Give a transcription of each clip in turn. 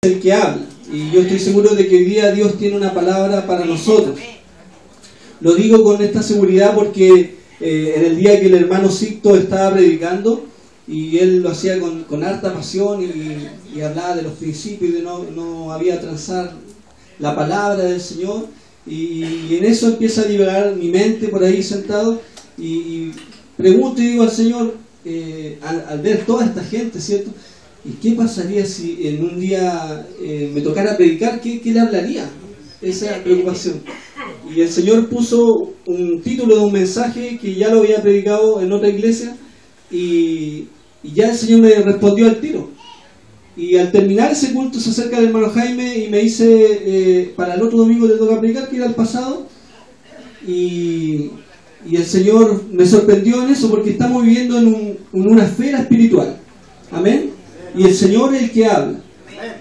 el que habla, y yo estoy seguro de que hoy día Dios tiene una palabra para nosotros. Lo digo con esta seguridad porque en el día que el hermano Sixto estaba predicando, y él lo hacía con harta pasión y hablaba de los principios, de no había transar la palabra del Señor, y en eso empieza a divagar mi mente por ahí sentado, y pregunto y digo al Señor, al ver toda esta gente, ¿cierto? ¿Y qué pasaría si en un día me tocara predicar? ¿Qué le hablaría? Esa preocupación. Y el Señor puso un título de un mensaje que ya lo había predicado en otra iglesia, y ya el Señor me respondió al tiro. Y al terminar ese culto se acerca el hermano Jaime y me dice, para el otro domingo le toca predicar, que era el pasado, y el Señor me sorprendió en eso, porque estamos viviendo en una esfera espiritual. Amén. Y el Señor es el que habla.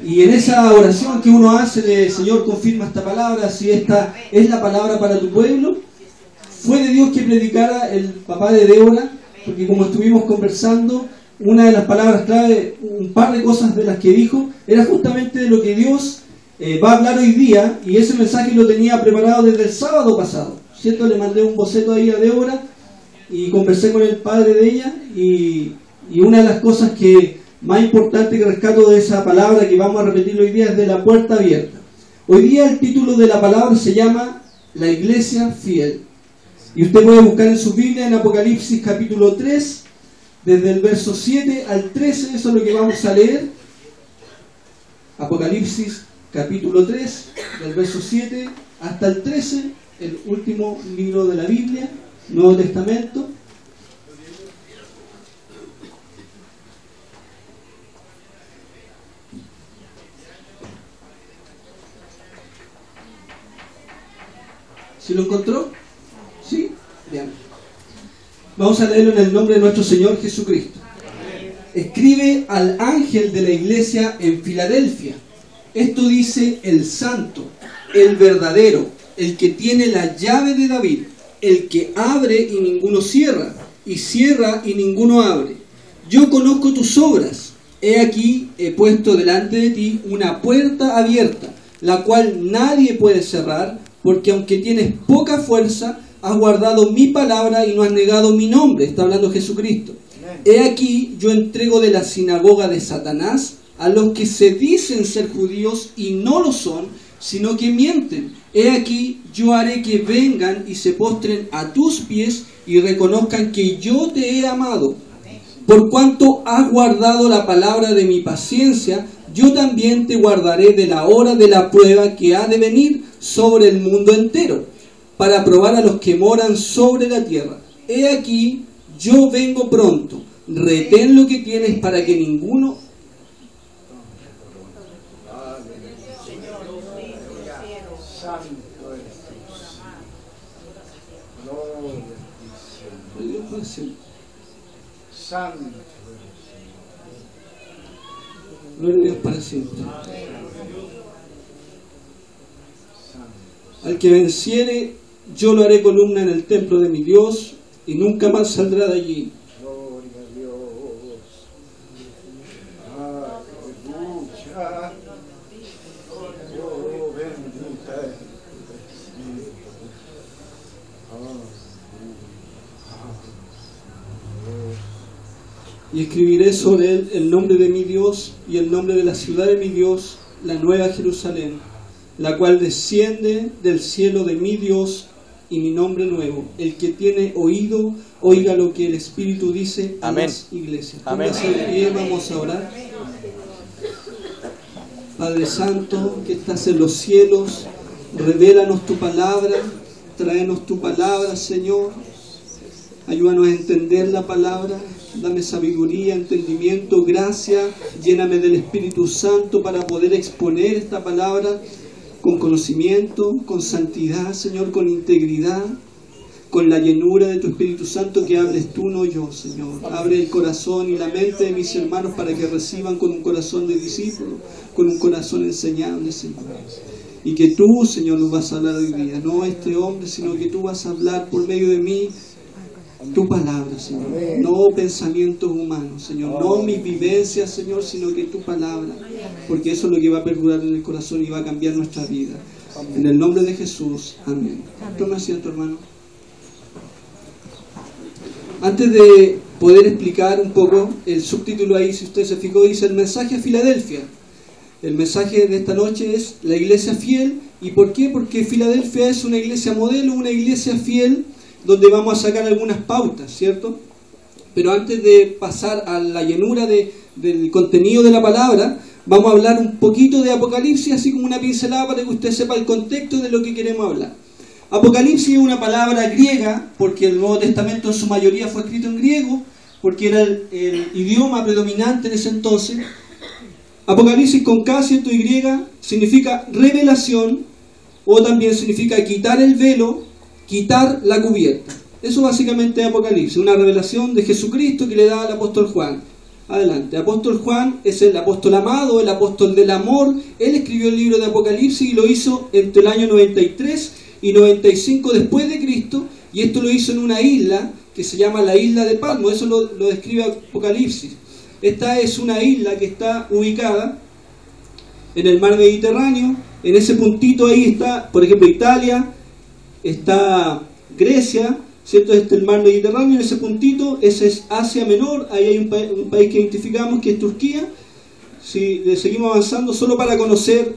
Y en esa oración que uno hace de Señor, confirma esta palabra, si esta es la palabra para tu pueblo, fue de Dios que predicara el papá de Débora, porque como estuvimos conversando, una de las palabras clave, un par de cosas de las que dijo, era justamente de lo que Dios va a hablar hoy día, y ese mensaje lo tenía preparado desde el sábado pasado, ¿cierto? Le mandé un boceto ahí a Débora y conversé con el padre de ella, y una de las cosas que más importante que rescato de esa palabra que vamos a repetir hoy día es de la puerta abierta. Hoy día el título de la palabra se llama La Iglesia Fiel. Y usted puede buscar en su Biblia en Apocalipsis capítulo 3, desde el verso 7 al 13, eso es lo que vamos a leer. Apocalipsis capítulo 3, del verso 7 hasta el 13, el último libro de la Biblia, Nuevo Testamento. ¿Sí lo encontró? ¿Sí? Bien. Vamos a leerlo en el nombre de nuestro Señor Jesucristo. Escribe al ángel de la iglesia en Filadelfia. Esto dice el santo, el verdadero, el que tiene la llave de David, el que abre y ninguno cierra, y cierra y ninguno abre. Yo conozco tus obras. He aquí, he puesto delante de ti una puerta abierta, la cual nadie puede cerrar, porque aunque tienes poca fuerza, has guardado mi palabra y no has negado mi nombre. Está hablando Jesucristo. He aquí, yo entrego de la sinagoga de Satanás a los que se dicen ser judíos y no lo son, sino que mienten. He aquí, yo haré que vengan y se postren a tus pies y reconozcan que yo te he amado. Por cuanto has guardado la palabra de mi paciencia, yo también te guardaré de la hora de la prueba que ha de venir sobre el mundo entero, para probar a los que moran sobre la tierra. He aquí, yo vengo pronto. Retén lo que tienes para que ninguno... Gloria a Dios para siempre. Al que venciere, yo lo haré columna en el templo de mi Dios, y nunca más saldrá de allí. Gloria a Dios. Aleluya. Oh, bendita eres. Y escribiré sobre él el nombre de mi Dios y el nombre de la ciudad de mi Dios, la nueva Jerusalén, la cual desciende del cielo de mi Dios, y mi nombre nuevo. El que tiene oído, oiga lo que el Espíritu dice a las iglesias. Póngase de pie, vamos a orar. Padre Santo, que estás en los cielos, revélanos tu palabra, tráenos tu palabra, Señor. Ayúdanos a entender la palabra. Dame sabiduría, entendimiento, gracia. Lléname del Espíritu Santo para poder exponer esta palabra con conocimiento, con santidad, Señor, con integridad, con la llenura de tu Espíritu Santo, que hables tú, no yo, Señor. Abre el corazón y la mente de mis hermanos para que reciban con un corazón de discípulo, con un corazón enseñable, Señor. Y que tú, Señor, nos vas a hablar hoy día, no este hombre, sino que tú vas a hablar por medio de mí, Tu palabra, Señor. No pensamientos humanos, Señor. No mis vivencias, Señor, sino que tu palabra. Porque eso es lo que va a perdurar en el corazón y va a cambiar nuestra vida. En el nombre de Jesús. Amén. Toma asiento, hermano. Antes de poder explicar un poco el subtítulo ahí, si usted se fijó, dice el mensaje a Filadelfia. El mensaje de esta noche es la iglesia fiel. ¿Y por qué? Porque Filadelfia es una iglesia modelo, una iglesia fiel, donde vamos a sacar algunas pautas, ¿cierto? Pero antes de pasar a la llenura del contenido de la palabra, vamos a hablar un poquito de Apocalipsis, así como una pincelada para que usted sepa el contexto de lo que queremos hablar. Apocalipsis es una palabra griega, porque el Nuevo Testamento en su mayoría fue escrito en griego, porque era el idioma predominante en ese entonces. Apocalipsis con K, ¿cierto? Y significa revelación, o también significa quitar el velo, quitar la cubierta. Eso básicamente es Apocalipsis, una revelación de Jesucristo que le da al apóstol Juan. Adelante. Apóstol Juan es el apóstol amado, el apóstol del amor. Él escribió el libro de Apocalipsis y lo hizo entre el año 93 y 95 después de Cristo, y esto lo hizo en una isla que se llama la isla de Patmos. Eso lo describe Apocalipsis. Esta es una isla que está ubicada en el mar Mediterráneo. En ese puntito ahí está, por ejemplo, Italia, está Grecia, ¿cierto? Este es el mar Mediterráneo. En ese puntito, ese es Asia Menor. Ahí hay un país que identificamos que es Turquía. Si seguimos avanzando, solo para conocer,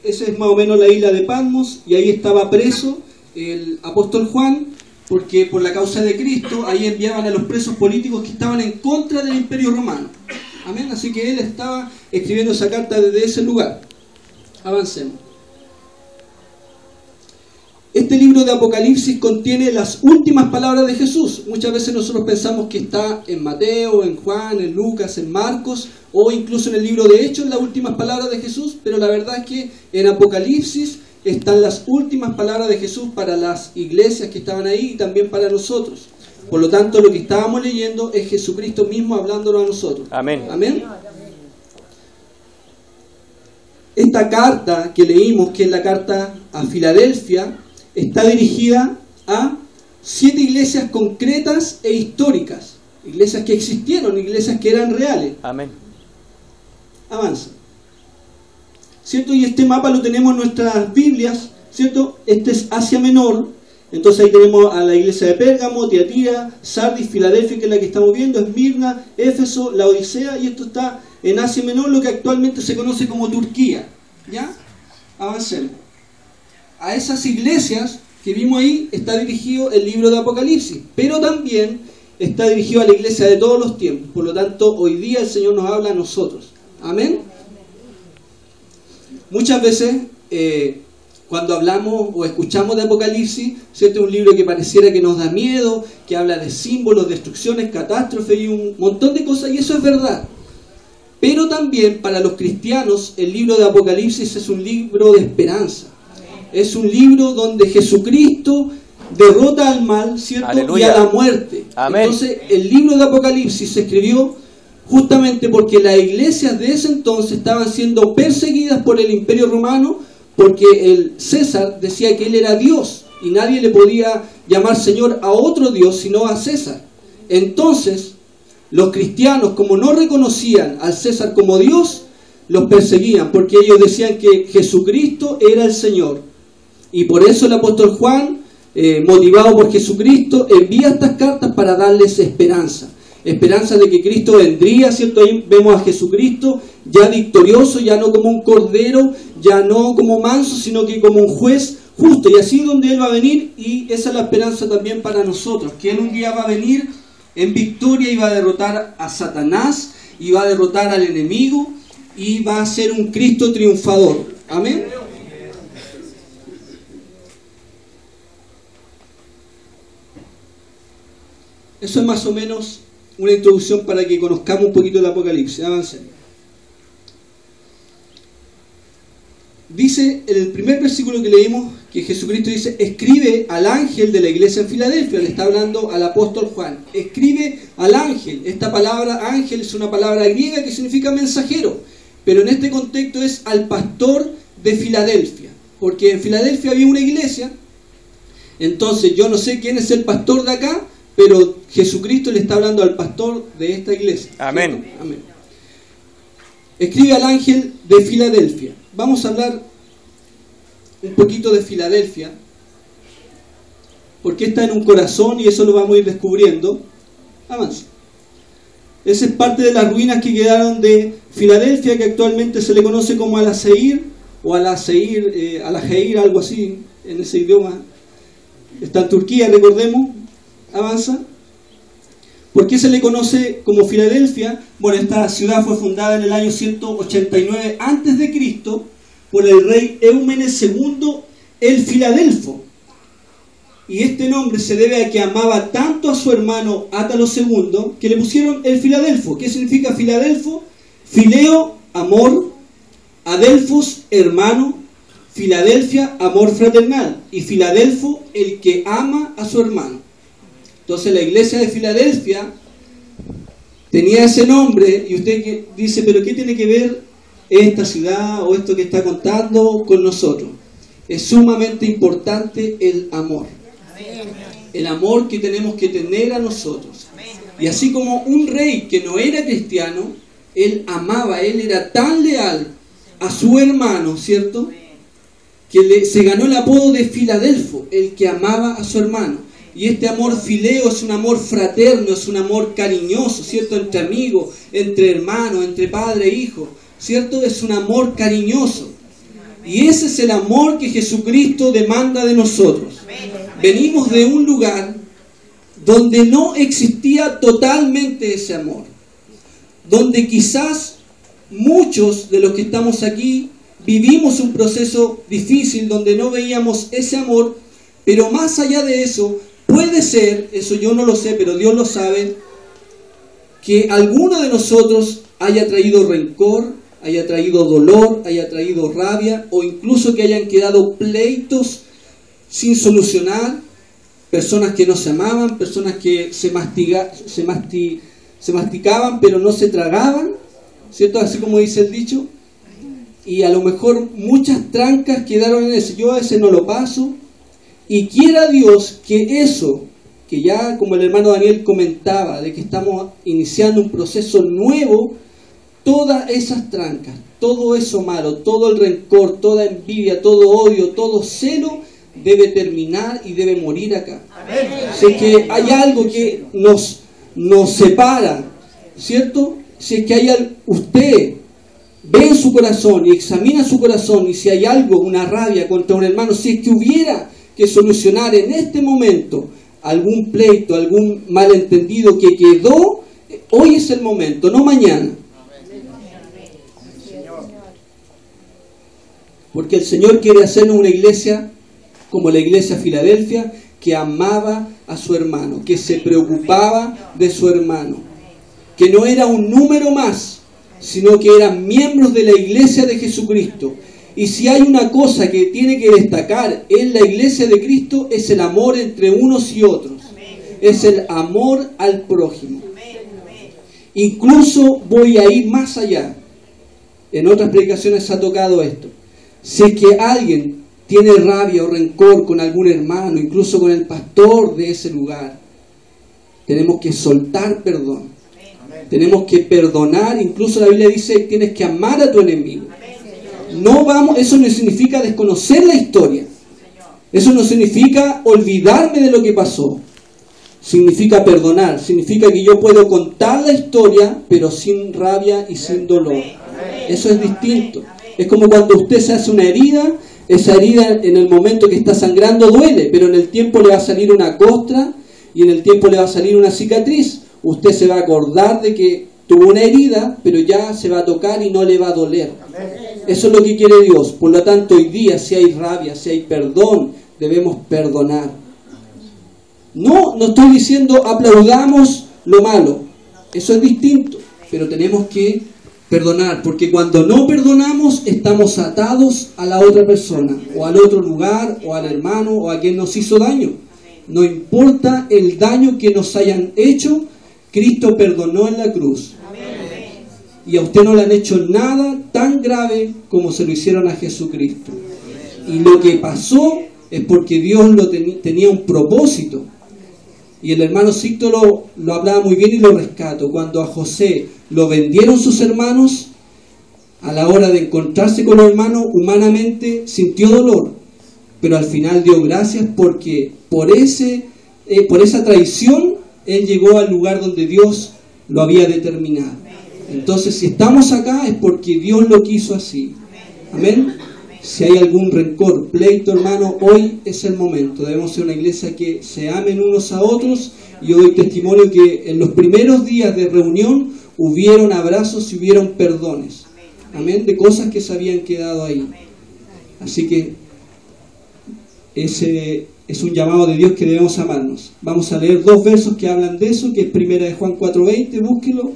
esa es más o menos la isla de Patmos, y ahí estaba preso el apóstol Juan, porque por la causa de Cristo, ahí enviaban a los presos políticos que estaban en contra del Imperio Romano. Amén. Así que él estaba escribiendo esa carta desde ese lugar. Avancemos. Este libro de Apocalipsis contiene las últimas palabras de Jesús. Muchas veces nosotros pensamos que está en Mateo, en Juan, en Lucas, en Marcos, o incluso en el libro de Hechos, las últimas palabras de Jesús, pero la verdad es que en Apocalipsis están las últimas palabras de Jesús para las iglesias que estaban ahí y también para nosotros. Por lo tanto, lo que estábamos leyendo es Jesucristo mismo hablándonos a nosotros. Amén. Amén. Esta carta que leímos, que es la carta a Filadelfia, está dirigida a 7 iglesias concretas e históricas. Iglesias que existieron, iglesias que eran reales. Amén. Avanza. ¿Cierto? Y este mapa lo tenemos en nuestras Biblias, ¿cierto? Este es Asia Menor. Entonces ahí tenemos a la iglesia de Pérgamo, Tiatira, Sardis, Filadelfia, que es la que estamos viendo, Esmirna, Éfeso, la Odisea, y esto está en Asia Menor, lo que actualmente se conoce como Turquía. ¿Ya? Avancemos. A esas iglesias que vimos ahí está dirigido el libro de Apocalipsis, pero también está dirigido a la iglesia de todos los tiempos. Por lo tanto, hoy día el Señor nos habla a nosotros. Amén. Muchas veces, cuando hablamos o escuchamos de Apocalipsis, ¿cierto? Es un libro que pareciera que nos da miedo, que habla de símbolos, destrucciones, catástrofes y un montón de cosas, y eso es verdad. Pero también para los cristianos el libro de Apocalipsis es un libro de esperanza. Es un libro donde Jesucristo derrota al mal, ¿cierto? Aleluya. Y a la muerte. Amén. Entonces el libro de Apocalipsis se escribió justamente porque las iglesias de ese entonces estaban siendo perseguidas por el Imperio Romano, porque el César decía que él era Dios y nadie le podía llamar Señor a otro Dios sino a César. Entonces los cristianos, como no reconocían al César como Dios, los perseguían porque ellos decían que Jesucristo era el Señor. Y por eso el apóstol Juan, motivado por Jesucristo, envía estas cartas para darles esperanza. Esperanza de que Cristo vendría, ¿cierto? Ahí vemos a Jesucristo ya victorioso, ya no como un cordero, ya no como manso, sino que como un juez justo. Y así es donde Él va a venir, y esa es la esperanza también para nosotros, que Él un día va a venir en victoria y va a derrotar a Satanás, y va a derrotar al enemigo, y va a ser un Cristo triunfador. Amén. Eso es más o menos una introducción para que conozcamos un poquito el Apocalipsis. Avancemos. Dice en el primer versículo que leímos que Jesucristo dice: escribe al ángel de la iglesia en Filadelfia. Le está hablando al apóstol Juan. Escribe al ángel. Esta palabra ángel es una palabra griega que significa mensajero, pero en este contexto es al pastor de Filadelfia, porque en Filadelfia había una iglesia. Entonces yo no sé quién es el pastor de acá, pero Jesucristo le está hablando al pastor de esta iglesia. Amén. ¿Cierto? Amén. Escribe al ángel de Filadelfia. Vamos a hablar un poquito de Filadelfia, porque está en un corazón y eso lo vamos a ir descubriendo. Avanza. Esa es parte de las ruinas que quedaron de Filadelfia, que actualmente se le conoce como Al-Aseir, o Al-Ajeir, algo así, en ese idioma. Está en Turquía, recordemos. Avanza. ¿Por qué se le conoce como Filadelfia? Bueno, esta ciudad fue fundada en el año 189 a.C. por el rey Eumenes II el Filadelfo. Y este nombre se debe a que amaba tanto a su hermano Átalo II que le pusieron el Filadelfo. ¿Qué significa Filadelfo? Fileo, amor, Adelfos, hermano, Filadelfia, amor fraternal, y Filadelfo, el que ama a su hermano. Entonces la iglesia de Filadelfia tenía ese nombre, y usted dice, pero ¿qué tiene que ver esta ciudad o esto que está contando con nosotros? Es sumamente importante el amor. El amor que tenemos que tener a nosotros. Y así como un rey que no era cristiano, él amaba, él era tan leal a su hermano, ¿cierto? Que se ganó el apodo de Filadelfo, el que amaba a su hermano. Y este amor fileo es un amor fraterno, es un amor cariñoso, ¿cierto? Entre amigos, entre hermanos, entre padre e hijo, ¿cierto? Es un amor cariñoso. Y ese es el amor que Jesucristo demanda de nosotros. Venimos de un lugar donde no existía totalmente ese amor. Donde quizás muchos de los que estamos aquí vivimos un proceso difícil donde no veíamos ese amor, pero más allá de eso, puede ser, eso yo no lo sé, pero Dios lo sabe, que alguno de nosotros haya traído rencor, haya traído dolor, haya traído rabia, o incluso que hayan quedado pleitos sin solucionar, personas que no se amaban, personas que se masticaban pero no se tragaban, ¿cierto? Así como dice el dicho. Y a lo mejor muchas trancas quedaron en eso. Yo a ese no lo paso. Y quiera Dios que eso, que ya como el hermano Daniel comentaba, de que estamos iniciando un proceso nuevo, todas esas trancas, todo eso malo, todo el rencor, toda envidia, todo odio, todo celo, debe terminar y debe morir acá. Si es que hay algo que nos separa, ¿cierto? Si es que hay usted ve en su corazón y examina su corazón, y si hay algo, una rabia contra un hermano, si es que hubiera que solucionar en este momento algún pleito, algún malentendido que quedó, hoy es el momento, no mañana. Porque el Señor quiere hacernos una iglesia como la iglesia Filadelfia, que amaba a su hermano, que se preocupaba de su hermano, que no era un número más, sino que eran miembros de la iglesia de Jesucristo. Y si hay una cosa que tiene que destacar en la iglesia de Cristo, es el amor entre unos y otros. Es el amor al prójimo. Incluso voy a ir más allá. En otras predicaciones se ha tocado esto. Si es que alguien tiene rabia o rencor con algún hermano, incluso con el pastor de ese lugar, tenemos que soltar perdón. Tenemos que perdonar. Incluso la Biblia dice que tienes que amar a tu enemigo. Eso no significa desconocer la historia. Eso no significa olvidarme de lo que pasó. Significa perdonar. Significa que yo puedo contar la historia, pero sin rabia y sin dolor. Eso es distinto. Es como cuando usted se hace una herida. Esa herida en el momento que está sangrando duele, pero en el tiempo le va a salir una costra y en el tiempo le va a salir una cicatriz. Usted se va a acordar de que tuvo una herida, pero ya se va a tocar y no le va a doler. Eso es lo que quiere Dios. Por lo tanto, hoy día, si hay rabia, si hay perdón, debemos perdonar. No estoy diciendo aplaudamos lo malo. Eso es distinto. Pero tenemos que perdonar, porque cuando no perdonamos, estamos atados a la otra persona, o al otro lugar, o al hermano, o a quien nos hizo daño. No importa el daño que nos hayan hecho, Cristo perdonó en la cruz. Y a usted no le han hecho nada tan grave como se lo hicieron a Jesucristo. Y lo que pasó es porque Dios tenía un propósito. Y el hermano Sixto lo hablaba muy bien y lo rescato. Cuando a José lo vendieron sus hermanos, a la hora de encontrarse con los hermanos, humanamente sintió dolor, pero al final dio gracias porque por esa traición él llegó al lugar donde Dios lo había determinado. Entonces, si estamos acá es porque Dios lo quiso así. Amén. Si hay algún rencor, pleito, hermano, hoy es el momento. Debemos ser una iglesia que se amen unos a otros. Y yo doy testimonio que en los primeros días de reunión hubieron abrazos y hubieron perdones. Amén, de cosas que se habían quedado ahí. Así que ese es un llamado de Dios que debemos amarnos. Vamos a leer 2 versos que hablan de eso, que es 1 de Juan 4:20, búsquelo.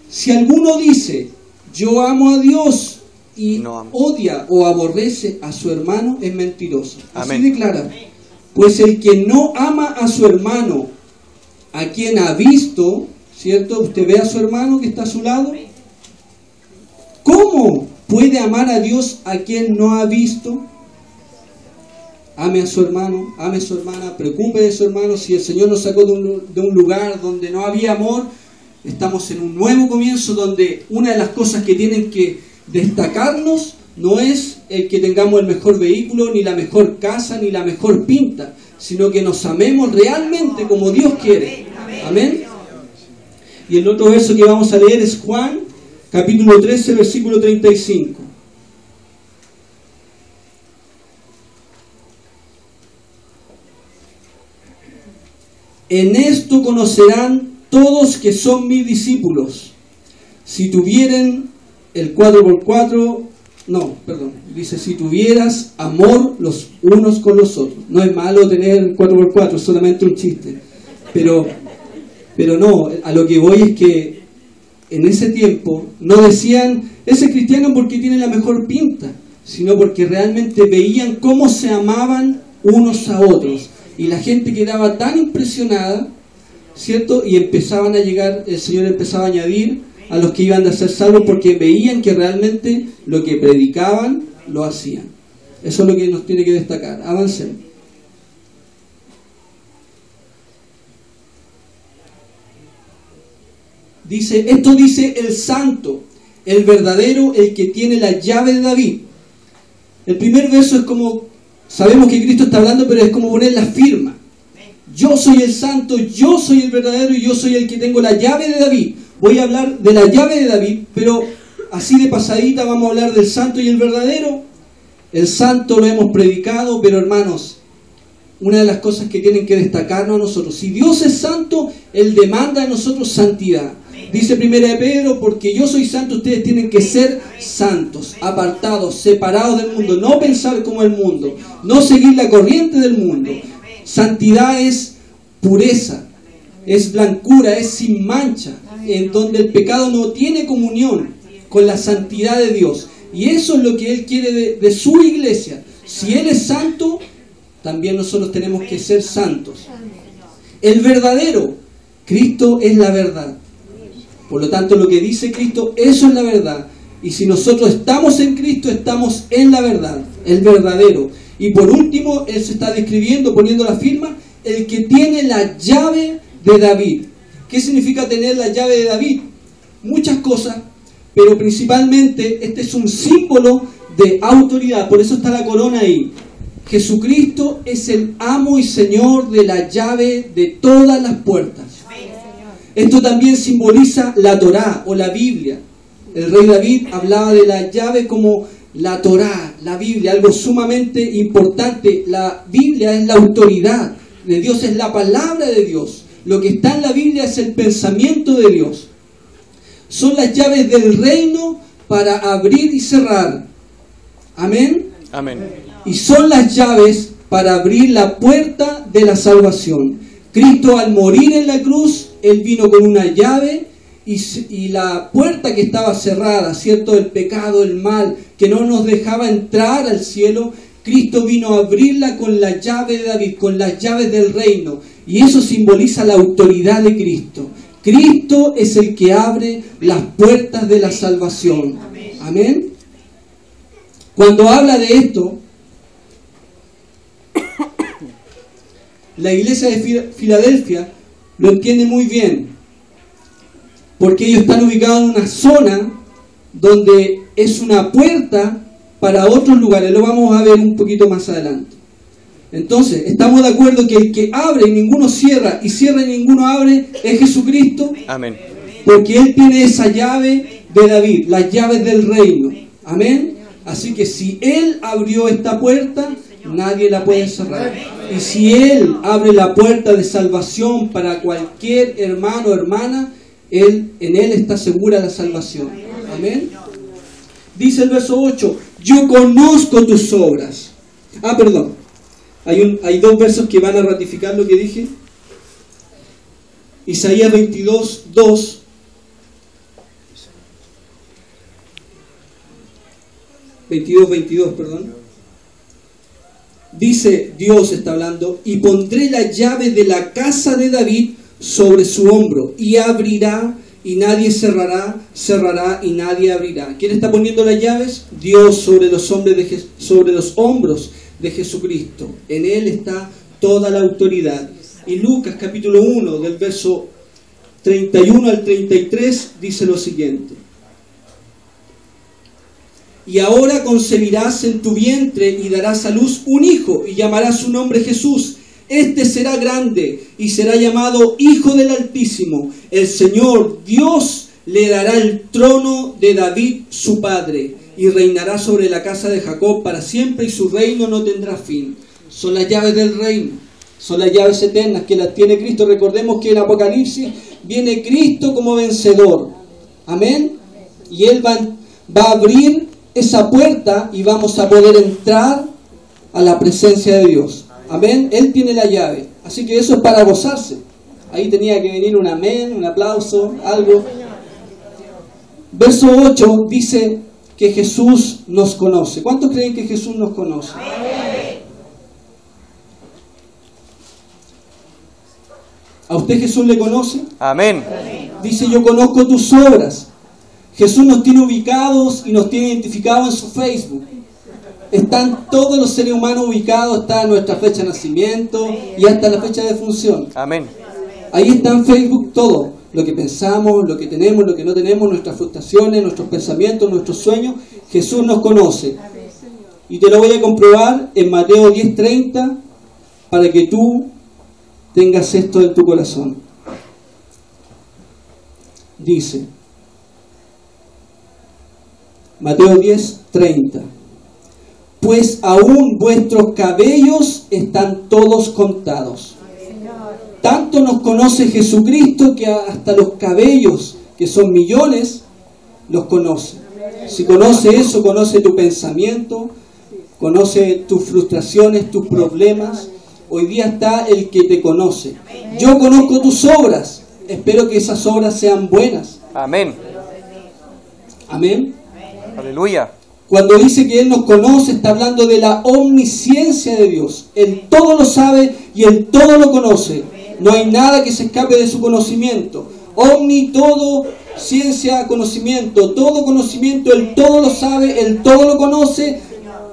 Si alguno dice, yo amo a Dios y odia o aborrece a su hermano, es mentiroso. Así declara. Pues el que no ama a su hermano, a quien ha visto, ¿cierto? Usted ve a su hermano que está a su lado. ¿Cómo puede amar a Dios a quien no ha visto? Ame a su hermano, ame a su hermana, preocupe de su hermano. Si el Señor nos sacó de un lugar donde no había amor, estamos en un nuevo comienzo donde una de las cosas que tienen que destacarnos no es el que tengamos el mejor vehículo, ni la mejor casa, ni la mejor pinta, sino que nos amemos realmente como Dios quiere. Amén. Y el otro verso que vamos a leer es Juan, capítulo 13, versículo 35. En esto conocerán todos que son mis discípulos, si tuvieren el 4x4, dice, si tuvieras amor los unos con los otros. No es malo tener 4x4, es solamente un chiste. Pero no, a lo que voy es que en ese tiempo no decían, ese cristiano porque tiene la mejor pinta, sino porque realmente veían cómo se amaban unos a otros. Y la gente quedaba tan impresionada, ¿cierto? Y empezaban a llegar, el Señor empezaba a añadir a los que iban a ser salvos porque veían que realmente lo que predicaban lo hacían. Eso es lo que nos tiene que destacar. Avancemos. Esto dice el santo, el verdadero, el que tiene la llave de David. El primer verso es como, sabemos que Cristo está hablando, pero es como poner la firma. Yo soy el santo, yo soy el verdadero y yo soy el que tengo la llave de David. Voy a hablar de la llave de David, pero así de pasadita vamos a hablar del santo y el verdadero. El santo lo hemos predicado, pero hermanos, una de las cosas que tienen que destacarnos a nosotros, si Dios es santo, Él demanda de nosotros santidad. Dice 1 de Pedro, porque yo soy santo, ustedes tienen que ser santos, apartados, separados del mundo, no pensar como el mundo, no seguir la corriente del mundo. Santidad es pureza, es blancura, es sin mancha, en donde el pecado no tiene comunión con la santidad de Dios. Y eso es lo que Él quiere de su iglesia. Si Él es santo, también nosotros tenemos que ser santos. El verdadero, Cristo es la verdad. Por lo tanto, lo que dice Cristo, eso es la verdad. Y si nosotros estamos en Cristo, estamos en la verdad, el verdadero. Y por último, Él se está describiendo, poniendo la firma, el que tiene la llave de David. ¿Qué significa tener la llave de David? Muchas cosas, pero principalmente este es un símbolo de autoridad. Por eso está la corona ahí. Jesucristo es el amo y Señor de la llave de todas las puertas. Esto también simboliza la Torá o la Biblia. El rey David hablaba de la llave como la Torá, la Biblia, algo sumamente importante. La Biblia es la autoridad de Dios, es la palabra de Dios. Lo que está en la Biblia es el pensamiento de Dios. Son las llaves del reino para abrir y cerrar. Amén. Amén. Y son las llaves para abrir la puerta de la salvación. Cristo, al morir en la cruz, Él vino con una llave y la puerta que estaba cerrada, ¿cierto? El pecado, el mal, que no nos dejaba entrar al cielo, Cristo vino a abrirla con la llave de David, con las llaves del reino. Y eso simboliza la autoridad de Cristo. Cristo es el que abre las puertas de la salvación. Amén. Cuando habla de esto, La iglesia de Filadelfia lo entiende muy bien, porque ellos están ubicados en una zona donde es una puerta para otros lugares. Lo vamos a ver un poquito más adelante. Entonces, estamos de acuerdo que el que abre y ninguno cierra, y cierra y ninguno abre, es Jesucristo. Amén. Porque Él tiene esa llave de David, las llaves del reino. Amén. Así que si Él abrió esta puerta, nadie la puede cerrar. Y si Él abre la puerta de salvación para cualquier hermano o hermana, en Él está segura la salvación. Amén. Dice el verso 8, yo conozco tus obras. Perdón. Hay dos versos que van a ratificar lo que dije. Isaías 22, 2. Dice, Dios está hablando, y pondré la llave de la casa de David sobre su hombro, y abrirá, y nadie cerrará, cerrará, y nadie abrirá. ¿Quién está poniendo las llaves? Dios sobre los hombros de Jesucristo. En Él está toda la autoridad. Y Lucas capítulo 1, del verso 31 al 33, dice lo siguiente. Y ahora concebirás en tu vientre y darás a luz un hijo, y llamarás su nombre Jesús. Este será grande y será llamado Hijo del Altísimo. El Señor Dios le dará el trono de David su padre, y reinará sobre la casa de Jacob para siempre, y su reino no tendrá fin. Son las llaves del reino, son las llaves eternas que las tiene Cristo. Recordemos que en Apocalipsis viene Cristo como vencedor. Amén. Y Él va a abrir esa puerta y vamos a poder entrar a la presencia de Dios. Amén. Él tiene la llave. Así que eso es para gozarse. Ahí tenía que venir un amén, un aplauso, algo. Verso 8 dice que Jesús nos conoce. ¿Cuántos creen que Jesús nos conoce? ¿A usted Jesús le conoce? Amén. Dice, yo conozco tus obras. Jesús nos tiene ubicados y nos tiene identificados en su Facebook. Están todos los seres humanos ubicados, está nuestra fecha de nacimiento y hasta la fecha de función. Amén. Ahí está en Facebook todo, lo que pensamos, lo que tenemos, lo que no tenemos, nuestras frustraciones, nuestros pensamientos, nuestros sueños. Jesús nos conoce. Y te lo voy a comprobar en Mateo 10:30 para que tú tengas esto en tu corazón. Dice, Mateo 10:30, pues aún vuestros cabellos están todos contados. Tanto nos conoce Jesucristo que hasta los cabellos, que son millones, los conoce. Si conoce eso, conoce tu pensamiento, conoce tus frustraciones, tus problemas. Hoy día está el que te conoce. Yo conozco tus obras. Espero que esas obras sean buenas. Amén. Amén. Aleluya. Cuando dice que Él nos conoce, está hablando de la omnisciencia de Dios. Él todo lo sabe y Él todo lo conoce. No hay nada que se escape de su conocimiento. Omni, todo, ciencia, conocimiento. Todo conocimiento, Él todo lo sabe, Él todo lo conoce.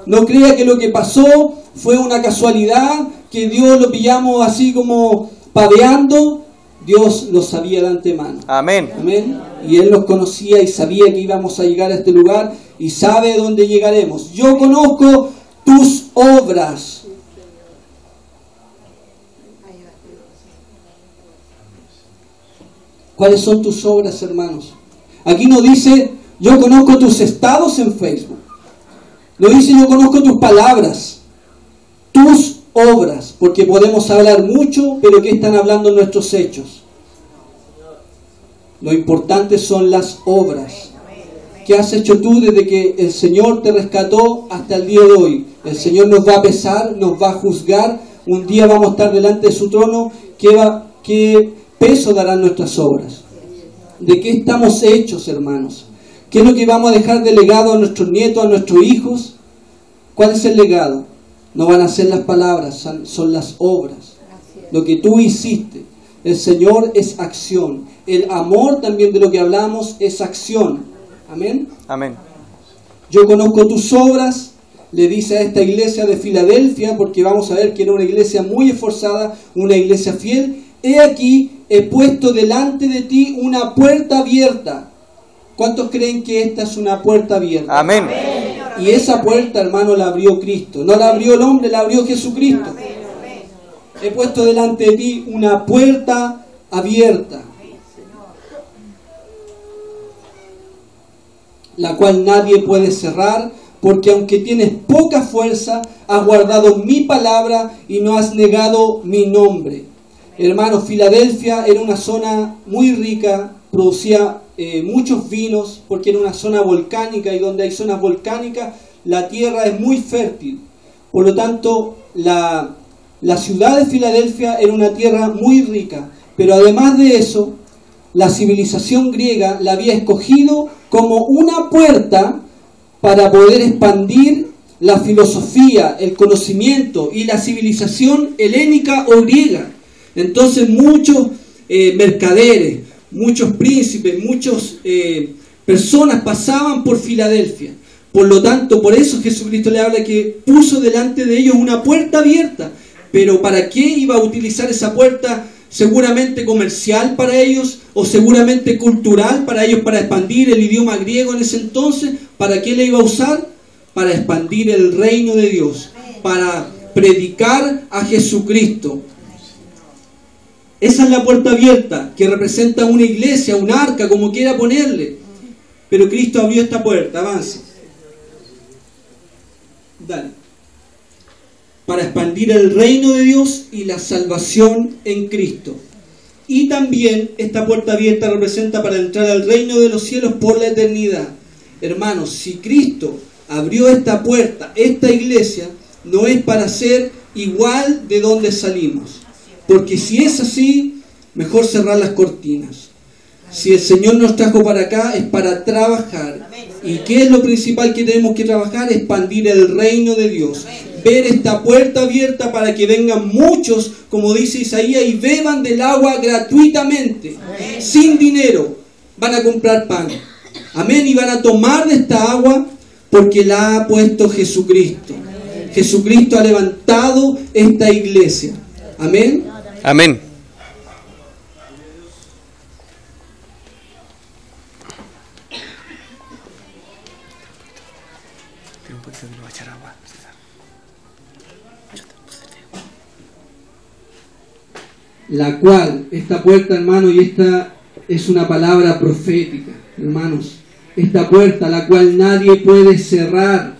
No crea que lo que pasó fue una casualidad, que Dios lo pillamos así como paveando. Dios lo sabía de antemano. Amén. Amén. Y Él nos conocía y sabía que íbamos a llegar a este lugar y sabe dónde llegaremos. Yo conozco tus obras. ¿Cuáles son tus obras, hermanos? Aquí no dice, yo conozco tus estados en Facebook. No dice, yo conozco tus palabras, tus obras, porque podemos hablar mucho, pero ¿qué están hablando nuestros hechos? Lo importante son las obras. ¿Qué has hecho tú desde que el Señor te rescató hasta el día de hoy? El Señor nos va a pesar, nos va a juzgar. Un día vamos a estar delante de su trono. ¿Qué peso darán nuestras obras? ¿De qué estamos hechos, hermanos? ¿Qué es lo que vamos a dejar de legado a nuestros nietos, a nuestros hijos? ¿Cuál es el legado? No van a ser las palabras, son las obras. Lo que tú hiciste. El Señor es acción. El amor también de lo que hablamos es acción. Amén. Amén. Yo conozco tus obras le dice a esta iglesia de Filadelfia, porque vamos a ver que era una iglesia muy esforzada, una iglesia fiel: he aquí, he puesto delante de ti una puerta abierta. ¿Cuántos creen que esta es una puerta abierta? Amén. Y esa puerta, hermano, la abrió Cristo. No la abrió el hombre, la abrió Jesucristo. He puesto delante de ti una puerta abierta, la cual nadie puede cerrar, porque aunque tienes poca fuerza, has guardado mi palabra y no has negado mi nombre. Hermanos, Filadelfia era una zona muy rica, producía muchos vinos, porque era una zona volcánica, y donde hay zonas volcánicas, la tierra es muy fértil. Por lo tanto, la ciudad de Filadelfia era una tierra muy rica. Pero además de eso, la civilización griega la había escogido como una puerta para poder expandir la filosofía, el conocimiento y la civilización helénica o griega. Entonces muchos mercaderes, muchos príncipes, muchas personas pasaban por Filadelfia. Por lo tanto, por eso Jesucristo le habla que puso delante de ellos una puerta abierta. Pero ¿para qué iba a utilizar esa puerta? Seguramente comercial para ellos, o seguramente cultural para ellos, para expandir el idioma griego en ese entonces. ¿Para qué le iba a usar? Para expandir el reino de Dios, para predicar a Jesucristo. Esa es la puerta abierta, que representa una iglesia, un arca, como quiera ponerle. Pero Cristo abrió esta puerta. Avance. Dale. Para expandir el reino de Dios y la salvación en Cristo. Y también esta puerta abierta representa para entrar al reino de los cielos por la eternidad. Hermanos, si Cristo abrió esta puerta, esta iglesia, no es para ser igual de donde salimos. Porque si es así, mejor cerrar las cortinas. Si el Señor nos trajo para acá, es para trabajar. ¿Y qué es lo principal que tenemos que trabajar? Expandir el reino de Dios. Ver esta puerta abierta para que vengan muchos, como dice Isaías, y beban del agua gratuitamente, sin dinero. Van a comprar pan. Amén. Y van a tomar de esta agua porque la ha puesto Jesucristo. Jesucristo ha levantado esta iglesia. Amén. Amén. La cual, esta puerta, hermano, y esta es una palabra profética, hermanos. Esta puerta, la cual nadie puede cerrar,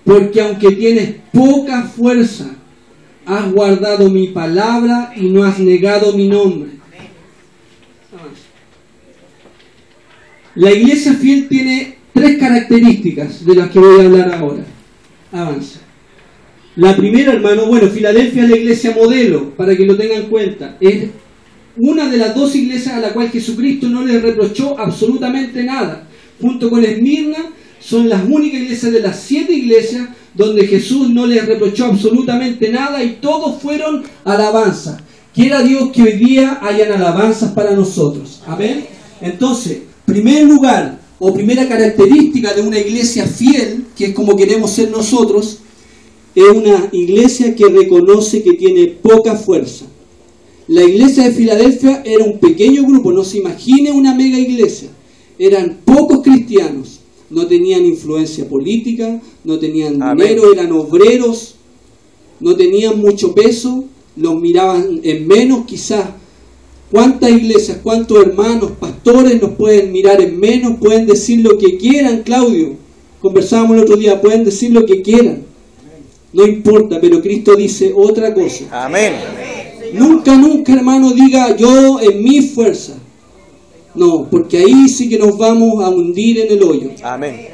porque aunque tienes poca fuerza, has guardado mi palabra y no has negado mi nombre. La iglesia fiel tiene 3 características de las que voy a hablar ahora. Avanza. La primera, hermano, bueno, Filadelfia es la iglesia modelo, para que lo tengan en cuenta. Es una de las 2 iglesias a la cual Jesucristo no les reprochó absolutamente nada. Junto con Esmirna, son las únicas iglesias de las 7 iglesias donde Jesús no les reprochó absolutamente nada, y todos fueron alabanza. Quiera Dios que hoy día hayan alabanzas para nosotros. Amén. Entonces, primer lugar, o primera característica de una iglesia fiel, que es como queremos ser nosotros, es una iglesia que reconoce que tiene poca fuerza. La iglesia de Filadelfia era un pequeño grupo, no se imagine una mega iglesia. Eran pocos cristianos, no tenían influencia política, no tenían dinero, eran obreros, no tenían mucho peso, los miraban en menos quizás. ¿Cuántas iglesias, cuántos hermanos, pastores nos pueden mirar en menos? Pueden decir lo que quieran, Claudio. Conversábamos el otro día, pueden decir lo que quieran. No importa, pero Cristo dice otra cosa. Amén. Nunca, nunca, hermano, diga yo en mi fuerza. No, porque ahí sí que nos vamos a hundir en el hoyo. Amén.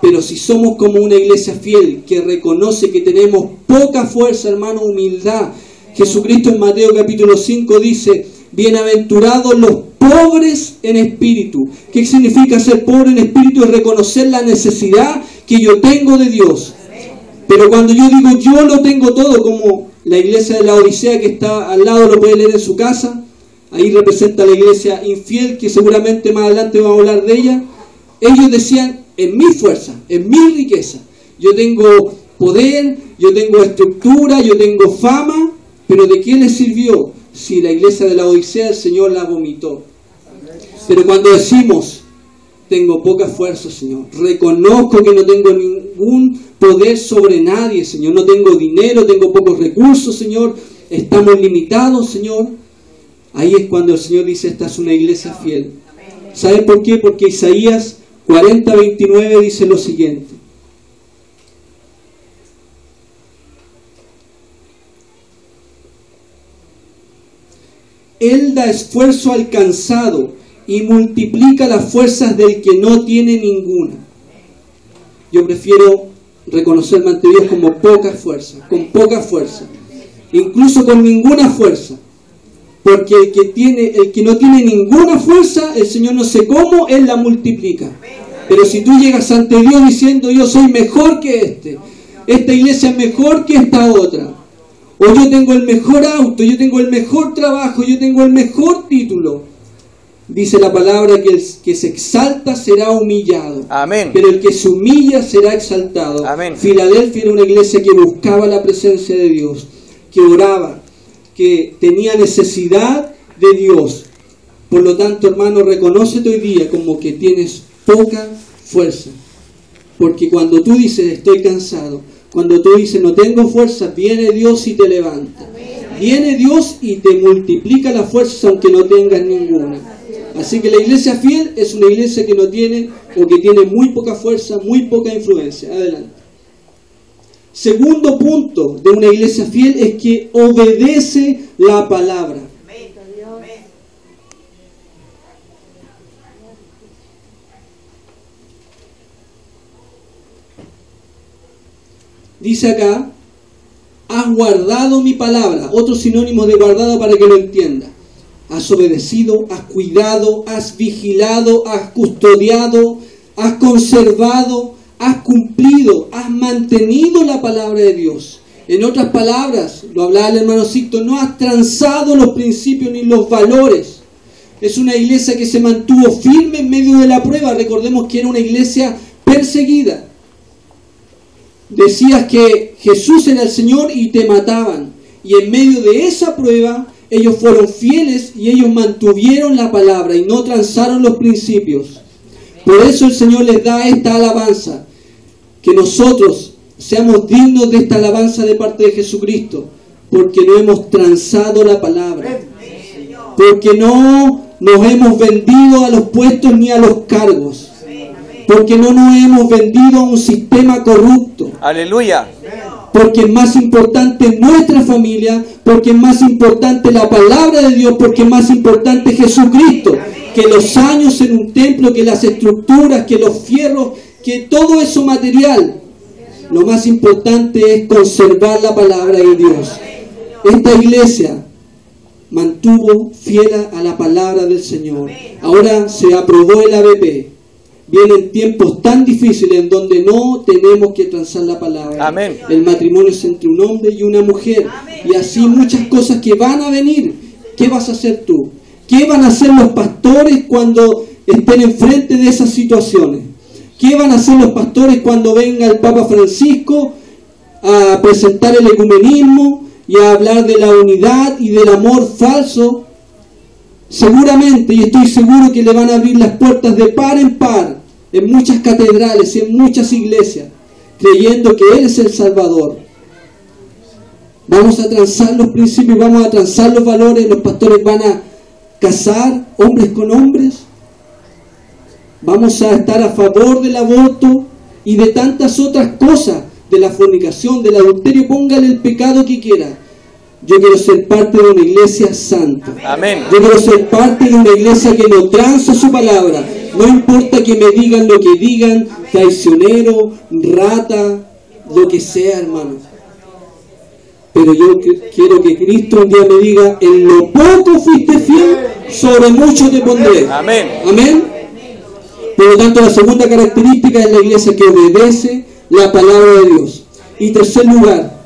Pero si somos como una iglesia fiel que reconoce que tenemos poca fuerza, hermano, humildad. Jesucristo en Mateo capítulo 5 dice: bienaventurados los pobres en espíritu. ¿Qué significa ser pobre en espíritu? Es reconocer la necesidad que yo tengo de Dios. Pero cuando yo digo yo lo tengo todo, como la iglesia de la Odisea que está al lado, lo puede leer en su casa, ahí representa la iglesia infiel, que seguramente más adelante vamos a hablar de ella. Ellos decían: en mi fuerza, en mi riqueza, yo tengo poder, yo tengo estructura, yo tengo fama, pero ¿de qué le sirvió? Si la iglesia de la Odisea el Señor la vomitó. Pero cuando decimos, tengo poca fuerza, Señor, reconozco que no tengo ningún poder sobre nadie, Señor, no tengo dinero, tengo pocos recursos, Señor, estamos limitados, Señor, ahí es cuando el Señor dice, esta es una iglesia fiel. ¿Saben por qué? Porque Isaías 40:29 dice lo siguiente. Él da esfuerzo al cansado y multiplica las fuerzas del que no tiene ninguna. Yo prefiero reconocerme ante Dios como poca fuerza, con poca fuerza, incluso con ninguna fuerza. Porque el que no tiene ninguna fuerza, el Señor no sé cómo, Él la multiplica. Pero si tú llegas ante Dios diciendo, yo soy mejor que esta iglesia es mejor que esta otra, o yo tengo el mejor auto, yo tengo el mejor trabajo, yo tengo el mejor título, dice la palabra que el que se exalta será humillado. Amén. Pero el que se humilla será exaltado. Amén. Filadelfia era una iglesia que buscaba la presencia de Dios, que oraba, que tenía necesidad de Dios. Por lo tanto, hermano, reconócete hoy día como que tienes poca fuerza. Porque cuando tú dices estoy cansado, cuando tú dices no tengo fuerza, viene Dios y te levanta. Viene Dios y te multiplica las fuerzas aunque no tengas ninguna. Así que la iglesia fiel es una iglesia que no tiene o que tiene muy poca fuerza, muy poca influencia. Adelante. Segundo punto de una iglesia fiel es que obedece la palabra. Dice acá, has guardado mi palabra. Otro sinónimo de guardado para que lo entienda. Has obedecido, has cuidado, has vigilado, has custodiado, has conservado, has cumplido, has mantenido la palabra de Dios. En otras palabras, lo hablaba el hermano Sixto, no has transado los principios ni los valores. Es una iglesia que se mantuvo firme en medio de la prueba. Recordemos que era una iglesia perseguida. Decías que Jesús era el Señor y te mataban. Y en medio de esa prueba, ellos fueron fieles y ellos mantuvieron la palabra y no transaron los principios. Por eso el Señor les da esta alabanza. Que nosotros seamos dignos de esta alabanza de parte de Jesucristo. Porque no hemos transado la palabra. Porque no nos hemos vendido a los puestos ni a los cargos. Porque no nos hemos vendido a un sistema corrupto. Aleluya. Porque es más importante nuestra familia, porque es más importante la palabra de Dios, porque es más importante Jesucristo, que los años en un templo, que las estructuras, que los fierros, que todo eso material. Lo más importante es conservar la palabra de Dios. Esta iglesia mantuvo fiel a la palabra del Señor. Ahora se aprobó el ABP. Vienen tiempos tan difíciles en donde no tenemos que transar la palabra. Amén. El matrimonio es entre un hombre y una mujer. Y así muchas cosas que van a venir. ¿Qué vas a hacer tú? ¿Qué van a hacer los pastores cuando estén enfrente de esas situaciones? ¿Qué van a hacer los pastores cuando venga el Papa Francisco a presentar el ecumenismo y a hablar de la unidad y del amor falso? Seguramente, y estoy seguro que le van a abrir las puertas de par en par en muchas catedrales y en muchas iglesias, creyendo que Él es el Salvador. Vamos a transar los principios, vamos a transar los valores. Los pastores van a casar hombres con hombres. Vamos a estar a favor del aborto y de tantas otras cosas, de la fornicación, del adulterio. Póngale el pecado que quiera. Yo quiero ser parte de una iglesia santa. Amén. Yo quiero ser parte de una iglesia que no tranza su palabra. No importa que me digan lo que digan, traicionero, rata, lo que sea, hermano. Pero yo quiero que Cristo un día me diga, en lo poco fuiste fiel, sobre mucho te pondré. Amén. Amén. Por lo tanto, la segunda característica es la iglesia que obedece la palabra de Dios. Y tercer lugar,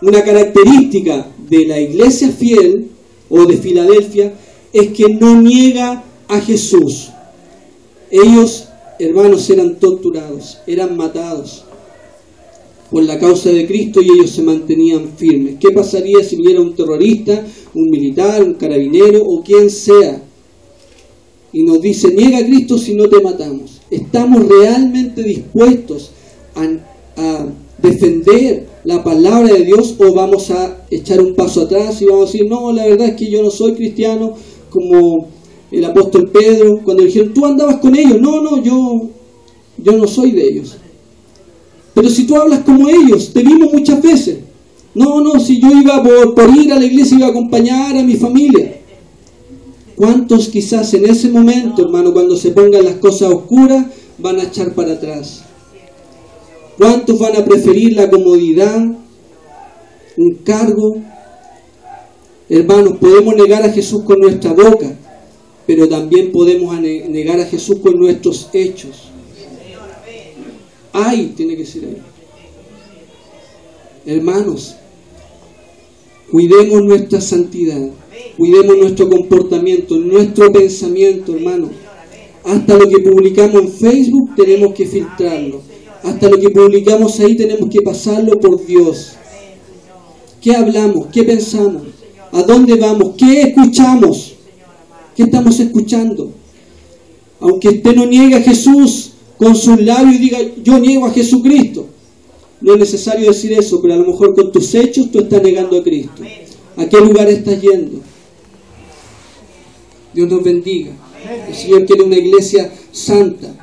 una característica de la iglesia fiel o de Filadelfia es que no niega a Jesús. Ellos hermanos eran torturados, eran matados por la causa de Cristo y ellos se mantenían firmes. ¿Qué pasaría si viniera un terrorista, un militar, un carabinero o quien sea y nos dice, niega a Cristo si no te matamos? ¿Estamos realmente dispuestos a defender la palabra de Dios o vamos a echar un paso atrás y vamos a decir, no, la verdad es que yo no soy cristiano, como el apóstol Pedro, cuando le dijeron, tú andabas con ellos? No, yo no soy de ellos. Pero si tú hablas como ellos, te vimos muchas veces. No, si yo iba por ir a la iglesia, iba a acompañar a mi familia. ¿Cuántos quizás en ese momento, hermano, cuando se pongan las cosas oscuras, van a echar para atrás? ¿Cuántos van a preferir la comodidad, un cargo? Hermanos, podemos negar a Jesús con nuestra boca, pero también podemos negar a Jesús con nuestros hechos. Ay, tiene que ser ahí. Hermanos, cuidemos nuestra santidad, cuidemos nuestro comportamiento, nuestro pensamiento, hermanos. Hasta lo que publicamos en Facebook tenemos que filtrarlo. Hasta lo que publicamos ahí tenemos que pasarlo por Dios. ¿Qué hablamos? ¿Qué pensamos? ¿A dónde vamos? ¿Qué escuchamos? ¿Qué estamos escuchando? Aunque usted no niegue a Jesús con sus labios y diga, yo niego a Jesucristo. No es necesario decir eso, pero a lo mejor con tus hechos tú estás negando a Cristo. ¿A qué lugar estás yendo? Dios nos bendiga. El Señor quiere una iglesia santa.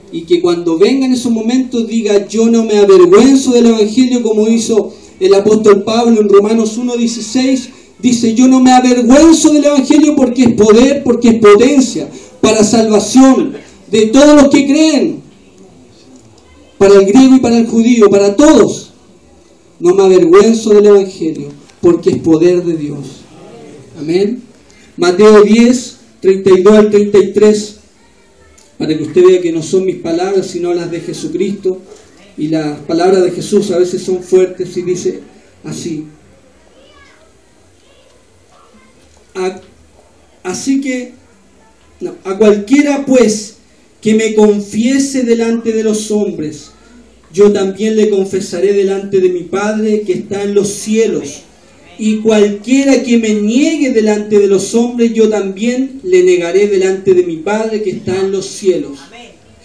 Y que cuando vengan esos momentos diga, yo no me avergüenzo del Evangelio, como hizo el apóstol Pablo en Romanos 1:16. Dice, yo no me avergüenzo del Evangelio porque es poder, porque es potencia, para salvación de todos los que creen, para el griego y para el judío, para todos. No me avergüenzo del Evangelio porque es poder de Dios. Amén. Mateo 10, 32 al 33, para que usted vea que no son mis palabras, sino las de Jesucristo. Y las palabras de Jesús a veces son fuertes y dice así. A cualquiera pues que me confiese delante de los hombres, yo también le confesaré delante de mi Padre que está en los cielos. Y cualquiera que me niegue delante de los hombres, yo también le negaré delante de mi Padre que está en los cielos.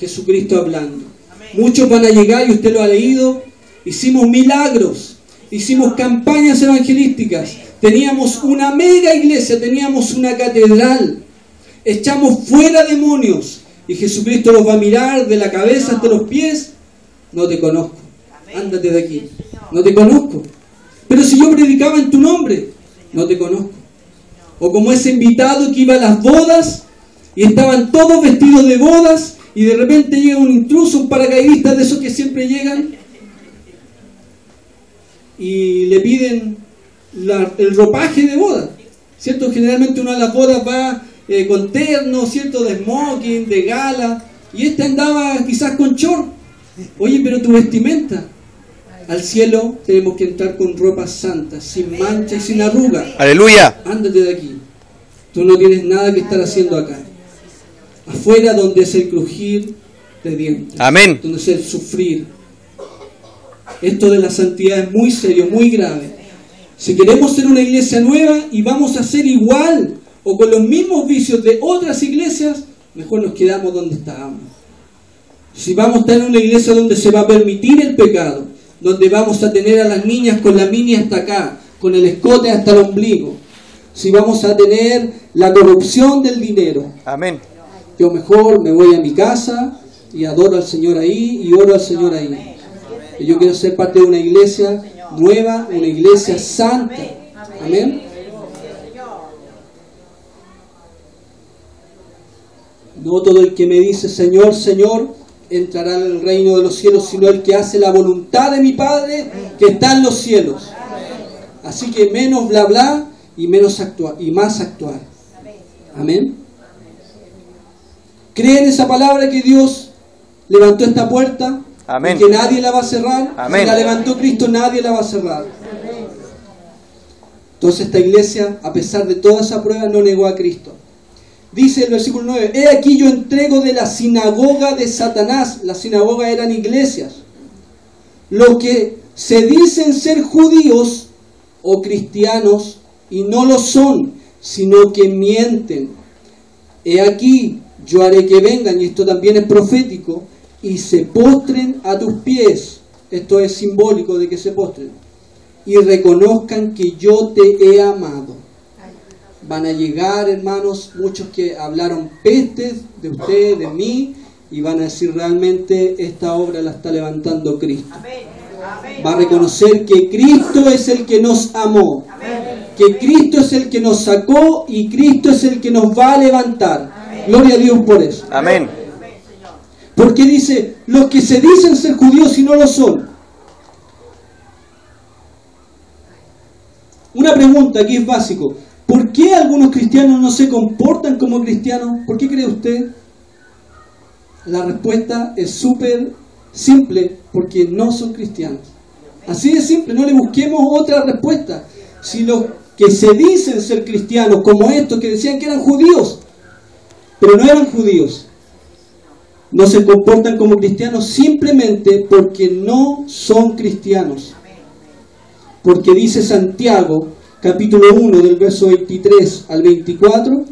Jesucristo hablando. Muchos van a llegar, y usted lo ha leído, hicimos milagros, hicimos campañas evangelísticas, teníamos una mega iglesia, teníamos una catedral, echamos fuera demonios, y Jesucristo los va a mirar de la cabeza hasta los pies. No te conozco, ándate de aquí, no te conozco. Pero si yo predicaba en tu nombre, no te conozco. O como ese invitado que iba a las bodas y estaban todos vestidos de bodas y de repente llega un intruso, un paracaidista de esos que siempre llegan y le piden el ropaje de boda, ¿cierto? Generalmente uno a las bodas va con terno, ¿cierto? De smoking, de gala, y este andaba quizás con short. Oye, pero tu vestimenta. Al cielo tenemos que entrar con ropa santa, sin mancha y sin arruga. ¡Aleluya! Ándate de aquí. Tú no tienes nada que estar haciendo acá. Afuera donde es el crujir de dientes. Amén. Donde es el sufrir. Esto de la santidad es muy serio, muy grave. Si queremos ser una iglesia nueva y vamos a ser igual o con los mismos vicios de otras iglesias, mejor nos quedamos donde estábamos. Si vamos a estar en una iglesia donde se va a permitir el pecado, donde vamos a tener a las niñas con la mini hasta acá, con el escote hasta el ombligo, si vamos a tener la corrupción del dinero, Amén. yo mejor me voy a mi casa y adoro al Señor ahí y oro al Señor ahí. Y yo quiero ser parte de una iglesia nueva, una iglesia santa. Amén. No todo el que me dice Señor, Señor, entrará en el reino de los cielos, sino el que hace la voluntad de mi Padre que está en los cielos. Así que menos bla bla y menos actuar y más actuar. Amén. ¿Creen esa palabra que Dios levantó esta puerta? Amén. Y que nadie la va a cerrar. Amén. Si la levantó Cristo, nadie la va a cerrar. Entonces esta iglesia, a pesar de toda esa prueba, no negó a Cristo. Dice el versículo 9, he aquí yo entrego de la sinagoga de Satanás, las sinagogas eran iglesias, los que se dicen ser judíos o cristianos y no lo son, sino que mienten. He aquí yo haré que vengan, y esto también es profético, y se postren a tus pies, esto es simbólico de que se postren, y reconozcan que yo te he amado. Van a llegar, hermanos, muchos que hablaron pestes de usted, de mí, y van a decir realmente esta obra la está levantando Cristo. Va a reconocer que Cristo es el que nos amó, que Cristo es el que nos sacó y Cristo es el que nos va a levantar. Gloria a Dios por eso. Amén. Porque dice, los que se dicen ser judíos y no lo son. Una pregunta aquí es básico. ¿Por qué algunos cristianos no se comportan como cristianos? ¿Por qué cree usted? La respuesta es súper simple, porque no son cristianos. Así de simple, no le busquemos otra respuesta. Si los que se dicen ser cristianos, como estos que decían que eran judíos, pero no eran judíos, no se comportan como cristianos simplemente porque no son cristianos. Porque dice Santiago, capítulo 1, del verso 23 al 24,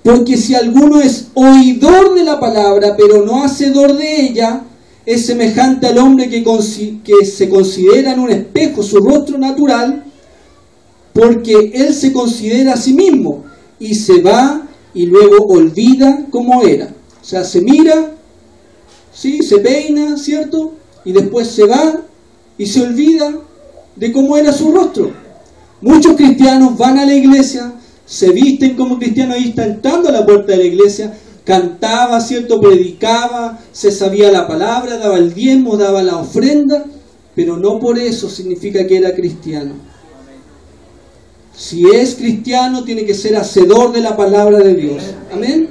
porque si alguno es oidor de la palabra, pero no hacedor de ella, es semejante al hombre que se considera en un espejo su rostro natural, porque él se considera a sí mismo, y se va y luego olvida cómo era. O sea, se mira, ¿sí? Se peina, ¿cierto? Y después se va y se olvida de cómo era su rostro. Muchos cristianos van a la iglesia, se visten como cristianos, ahí está entrando a la puerta de la iglesia, cantaba, ¿cierto? Predicaba, se sabía la palabra, daba el diezmo, daba la ofrenda, pero no por eso significa que era cristiano. Si es cristiano, tiene que ser hacedor de la palabra de Dios. Amén.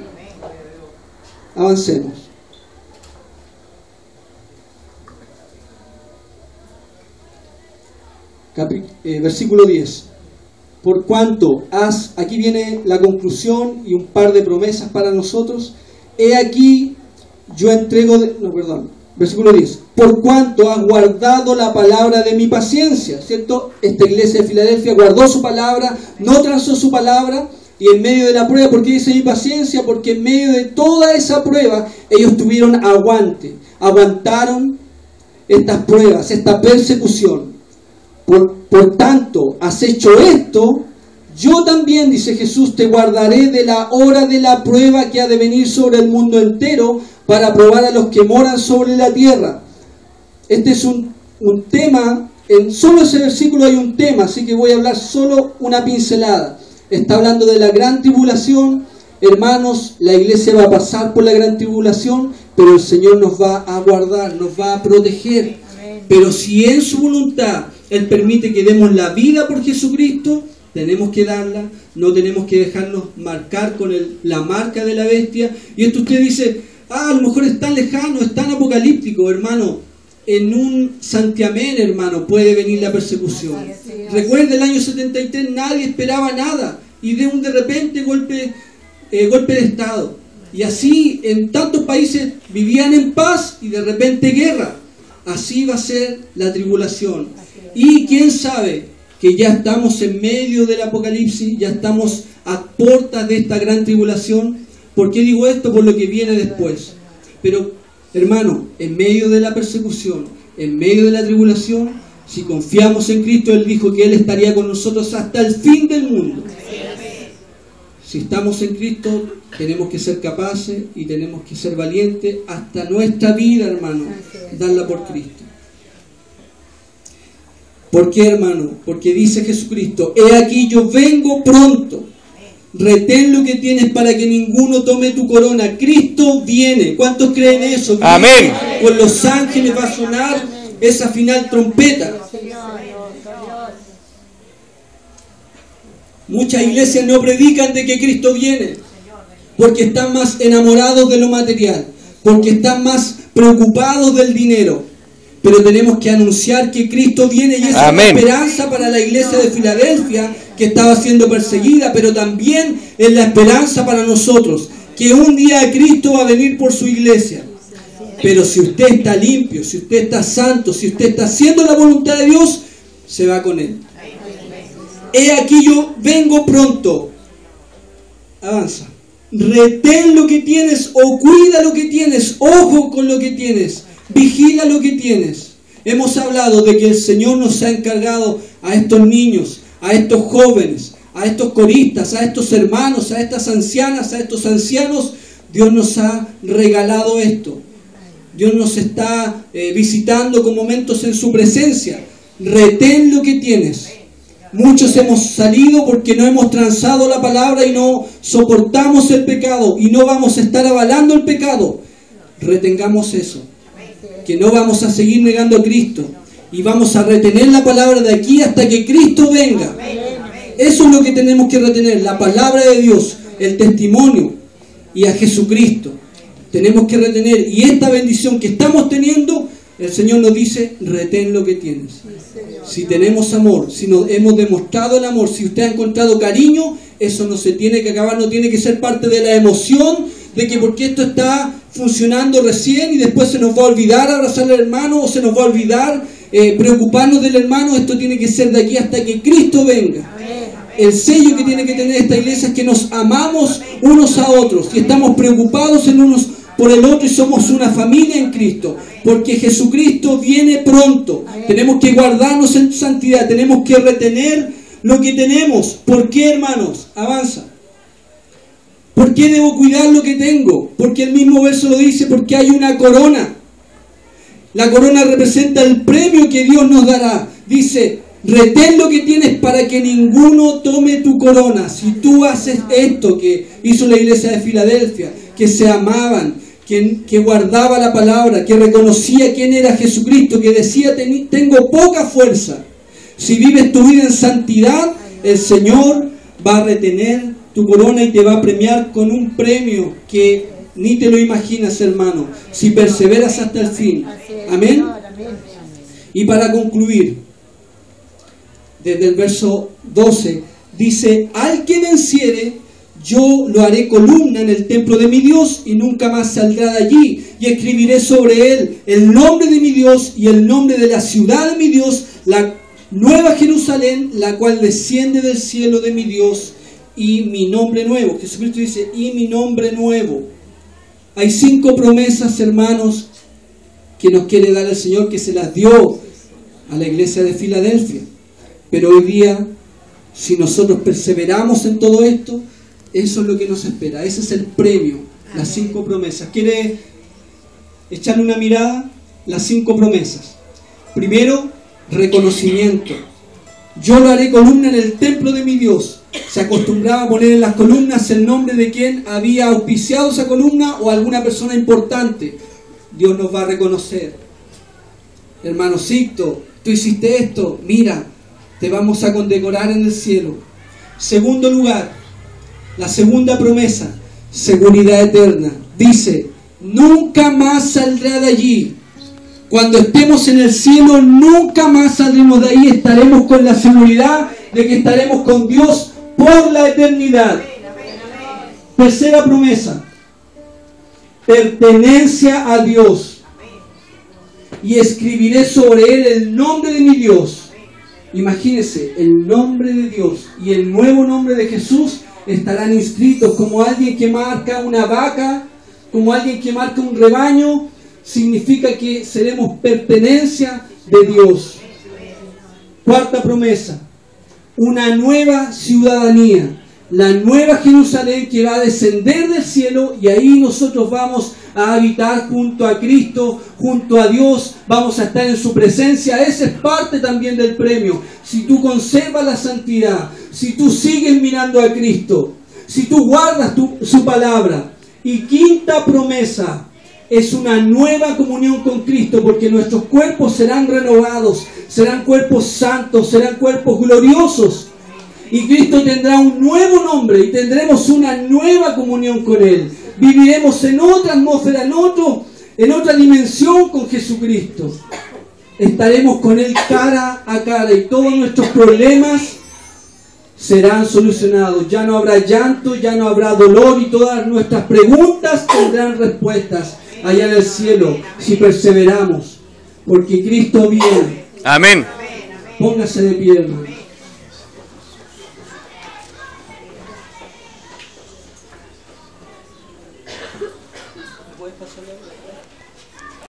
Avancemos. Versículo 10. Por cuanto aquí viene la conclusión y un par de promesas para nosotros. He aquí yo entrego versículo 10. Por cuanto has guardado la palabra de mi paciencia, ¿cierto? Esta iglesia de Filadelfia guardó su palabra, no transó su palabra, y en medio de la prueba, ¿por qué dice mi paciencia? Porque en medio de toda esa prueba ellos tuvieron aguantaron estas pruebas, esta persecución. Por tanto, has hecho esto, yo también, dice Jesús, te guardaré de la hora de la prueba que ha de venir sobre el mundo entero para probar a los que moran sobre la tierra. Este es un tema, en solo ese versículo hay un tema, así que voy a hablar solo una pincelada. Está hablando de la gran tribulación. Hermanos, la iglesia va a pasar por la gran tribulación, pero el Señor nos va a guardar, nos va a proteger. Pero si en su voluntad Él permite que demos la vida por Jesucristo, tenemos que darla, no tenemos que dejarnos marcar con la marca de la bestia. Y esto usted dice, a lo mejor es tan lejano, es tan apocalíptico, hermano. En un santiamén, hermano, puede venir la persecución. Recuerde, el año 73 nadie esperaba nada, y de repente golpe de Estado. Y así en tantos países vivían en paz y de repente guerra. Así va a ser la tribulación. Y quién sabe que ya estamos en medio del apocalipsis, ya estamos a puertas de esta gran tribulación. ¿Por qué digo esto? Por lo que viene después. Pero, hermano, en medio de la persecución, en medio de la tribulación, si confiamos en Cristo, Él dijo que Él estaría con nosotros hasta el fin del mundo. Si estamos en Cristo, tenemos que ser capaces y tenemos que ser valientes hasta nuestra vida, hermano, darla por Cristo. ¿Por qué, hermano? Porque dice Jesucristo, he aquí yo vengo pronto. Retén lo que tienes para que ninguno tome tu corona. Cristo viene. ¿Cuántos creen eso? Amén. Con los ángeles va a sonar esa final trompeta. Muchas iglesias no predican de que Cristo viene porque están más enamorados de lo material, porque están más preocupados del dinero. pero tenemos que anunciar que Cristo viene, y esa es la Amén. esperanza para la iglesia de Filadelfia, que estaba siendo perseguida, pero también es la esperanza para nosotros, que un día Cristo va a venir por su iglesia. Pero si usted está limpio, si usted está santo, si usted está haciendo la voluntad de Dios, se va con Él. He aquí yo vengo pronto. Avanza. Retén lo que tienes, o cuida lo que tienes, ojo con lo que tienes, vigila lo que tienes. Hemos hablado de que el Señor nos ha encargado a estos niños, a estos jóvenes, a estos coristas, a estos hermanos, a estas ancianas, a estos ancianos. Dios nos ha regalado esto. Dios nos está visitando con momentos en su presencia. Retén lo que tienes. Muchos hemos salido porque no hemos transado la palabra y no soportamos el pecado y no vamos a estar avalando el pecado. Retengamos eso, que no vamos a seguir negando a Cristo y vamos a retener la palabra de aquí hasta que Cristo venga. Eso es lo que tenemos que retener, la palabra de Dios, el testimonio y a Jesucristo. Tenemos que retener, y esta bendición que estamos teniendo, el Señor nos dice, retén lo que tienes. Si tenemos amor, si nos hemos demostrado el amor, si usted ha encontrado cariño, eso no se tiene que acabar, no tiene que ser parte de la emoción de que porque esto está funcionando recién y después se nos va a olvidar abrazar al hermano, o se nos va a olvidar preocuparnos del hermano. Esto tiene que ser de aquí hasta que Cristo venga. El sello que tiene que tener esta iglesia es que nos amamos unos a otros y estamos preocupados en unos por el otro y somos una familia en Cristo, porque Jesucristo viene pronto. Tenemos que guardarnos en santidad, tenemos que retener lo que tenemos. ¿Por qué, hermanos? Avanza. ¿Por qué debo cuidar lo que tengo? Porque el mismo verso lo dice, porque hay una corona. La corona representa el premio que Dios nos dará. Dice, retén lo que tienes para que ninguno tome tu corona. Si tú haces esto que hizo la iglesia de Filadelfia, que se amaban, que guardaba la palabra, que reconocía quién era Jesucristo, que decía, tengo poca fuerza. Si vives tu vida en santidad, el Señor va a retener tu corona y te va a premiar con un premio que ni te lo imaginas, hermano, si perseveras hasta el fin. Amén. Y para concluir, desde el verso 12, dice, al que venciere, yo lo haré columna en el templo de mi Dios y nunca más saldrá de allí. Y escribiré sobre él el nombre de mi Dios y el nombre de la ciudad de mi Dios, la nueva Jerusalén, la cual desciende del cielo de mi Dios, y mi nombre nuevo. Jesucristo dice, y mi nombre nuevo. Hay 5 promesas, hermanos, que nos quiere dar el Señor, que se las dio a la iglesia de Filadelfia. Pero hoy día, si nosotros perseveramos en todo esto, eso es lo que nos espera. Ese es el premio, las 5 promesas. ¿Quiere echarle una mirada? Las 5 promesas. Primero, reconocimiento. Yo lo haré columna en el templo de mi Dios. Se acostumbraba a poner en las columnas el nombre de quien había auspiciado esa columna o alguna persona importante. Dios nos va a reconocer. Hermano Sicto, tú hiciste esto, mira, te vamos a condecorar en el cielo. Segundo lugar, la segunda promesa, seguridad eterna. Dice, nunca más saldrá de allí. Cuando estemos en el cielo, nunca más saldremos de ahí. Estaremos con la seguridad de que estaremos con Dios por la eternidad. Tercera promesa, pertenencia a Dios. Y escribiré sobre él el nombre de mi Dios. Imagínense, el nombre de Dios y el nuevo nombre de Jesús estarán inscritos como alguien que marca una vaca, como alguien que marca un rebaño. Significa que seremos pertenencia de Dios. Cuarta promesa, una nueva ciudadanía, la nueva Jerusalén que va a descender del cielo, y ahí nosotros vamos a habitar junto a Cristo, junto a Dios, vamos a estar en su presencia. Esa es parte también del premio. Si tú conservas la santidad, si tú sigues mirando a Cristo, si tú guardas su palabra. Y quinta promesa, es una nueva comunión con Cristo, porque nuestros cuerpos serán renovados, serán cuerpos santos, serán cuerpos gloriosos. Y Cristo tendrá un nuevo nombre y tendremos una nueva comunión con Él. Viviremos en otra atmósfera, en otra dimensión con Jesucristo. estaremos con Él cara a cara y todos nuestros problemas serán solucionados. Ya no habrá llanto, ya no habrá dolor y todas nuestras preguntas tendrán respuestas allá en el cielo si perseveramos, porque Cristo viene. Amén. Póngase de pie, hermano.